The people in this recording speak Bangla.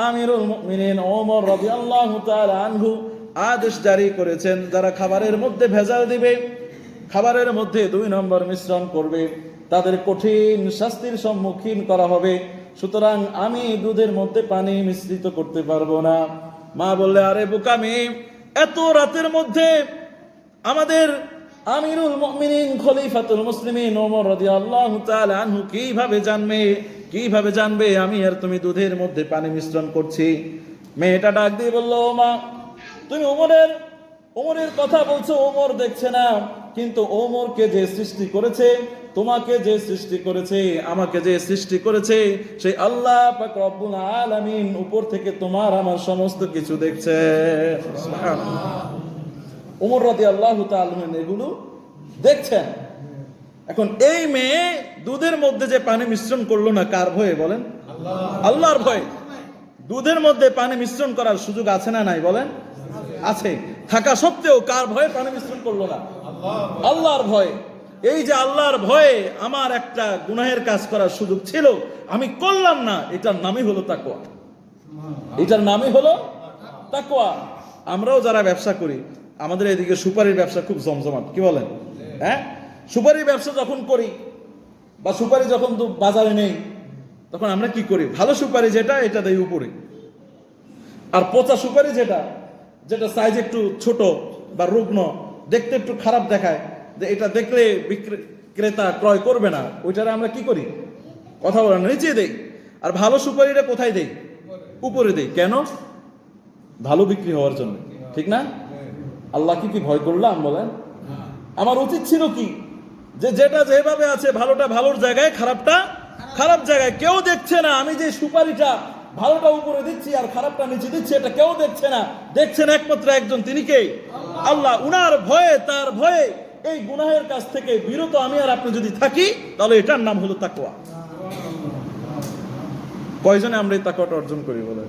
আমিরুল মুমিনিন ওমর রাদিয়াল্লাহু তাআলা আনহু আদেশ জারি করেছেন, যারা খাবারের মধ্যে ভেজাল দিবে, খাবারের মধ্যে 2 নম্বর মিশ্রণ করবে, তাদের কঠিন শাস্তির সম্মুখীন করা হবে। সুতরাং আমি দুধের মধ্যে পানি মিশ্রিত করতে পারবো না। মা বললে, আরে বোকামি, এত রাতের মধ্যে আমাদের আমিরুল মুমিনিন খলিফাতুল মুসলিমিন ওমর রাদিয়াল্লাহু তাআলা আনহু কিভাবে জানবে আমি আর তুমি দুধের মধ্যে পানি মিশ্রণ করছি? মেয়েটা ডাক দিয়ে বলল, ও মা, তুমি ওমরের কথা বলছো, ওমর দেখছে না, কিন্তু ওমরকে যে সৃষ্টি করেছে, তোমাকে যে সৃষ্টি করেছে, আমাকে যে সৃষ্টি করেছে, সেই আল্লাহ পাক রব্বুল আলামিন উপর থেকে তোমার আমার সমস্ত কিছু দেখছে। ওমর রাদিয়াল্লাহু তাআলা এগুলো দেখছেন। এখন এই মেয়ে দুধের মধ্যে যে পানি মিশ্রণ করলো না, কার ভয়ে বলেন? আল্লাহর ভয়ে। দুধের মধ্যে পানি মিশ্রণ করার সুযোগ আছে না নাই বলেন? আছে। থাকা সত্ত্বেও কার ভয়ে পানি মিশ্রণ করলো না? আল্লাহর ভয়ে। এই যে আল্লাহর ভয়ে আমার একটা গুনাহের কাজ করার সুযোগ ছিল, আমি করলাম না, এটার নামই হলো তাকওয়া। এটার নামই হলো তাকওয়া। আমরাও যারা ব্যবসা করি, আমাদের এদিকে সুপারির ব্যবসা খুব জমজমাট, কি বলেন? হ্যাঁ, সুপারির ব্যবসা যখন করি বা সুপারি যখন বাজারে নেই, তখন আমরা কি করি? ভালো সুপারি যেটা, এটা দেই উপরে, আর পচা সুপারি যেটা সাইজ একটু ছোট বা রুগ্ন, দেখতে একটু খারাপ দেখায়, যে এটা দেখলে ক্রেতা ক্রয় করবে না, ওইটারে আমরা কি করি? কথা বলেন, নিচে দেই। আর ভালো সুপারিটা কোথায় দেই? উপরে দেই। কেন? ভালো বিক্রি হওয়ার জন্য, ঠিক না? আল্লাহকে কি ভয় করলাম বলেন? আমার উচিত ছিল কি, যে যেটা যেভাবে আছে, ভালোটা ভালোর জায়গায়, খারাপটা খারাপ জায়গায়। কেউ দেখছে না আমি যে সুপারিটা ভালোটা উপরে দিচ্ছি আর খারাপটা নিচে দিচ্ছি, এটা কেউ দেখছে না। দেখছেন একমাত্র একজন, তিনি কে? আল্লাহ। উনার ভয়ে, তার ভয়ে এই গুনাহের কাছ থেকে বিরত আমি আর আপনি যদি থাকি, তাহলে এটার নাম হলো তাকওয়া। কয়জনে আমরা এই তাকওয়াটা অর্জন করি বলেন?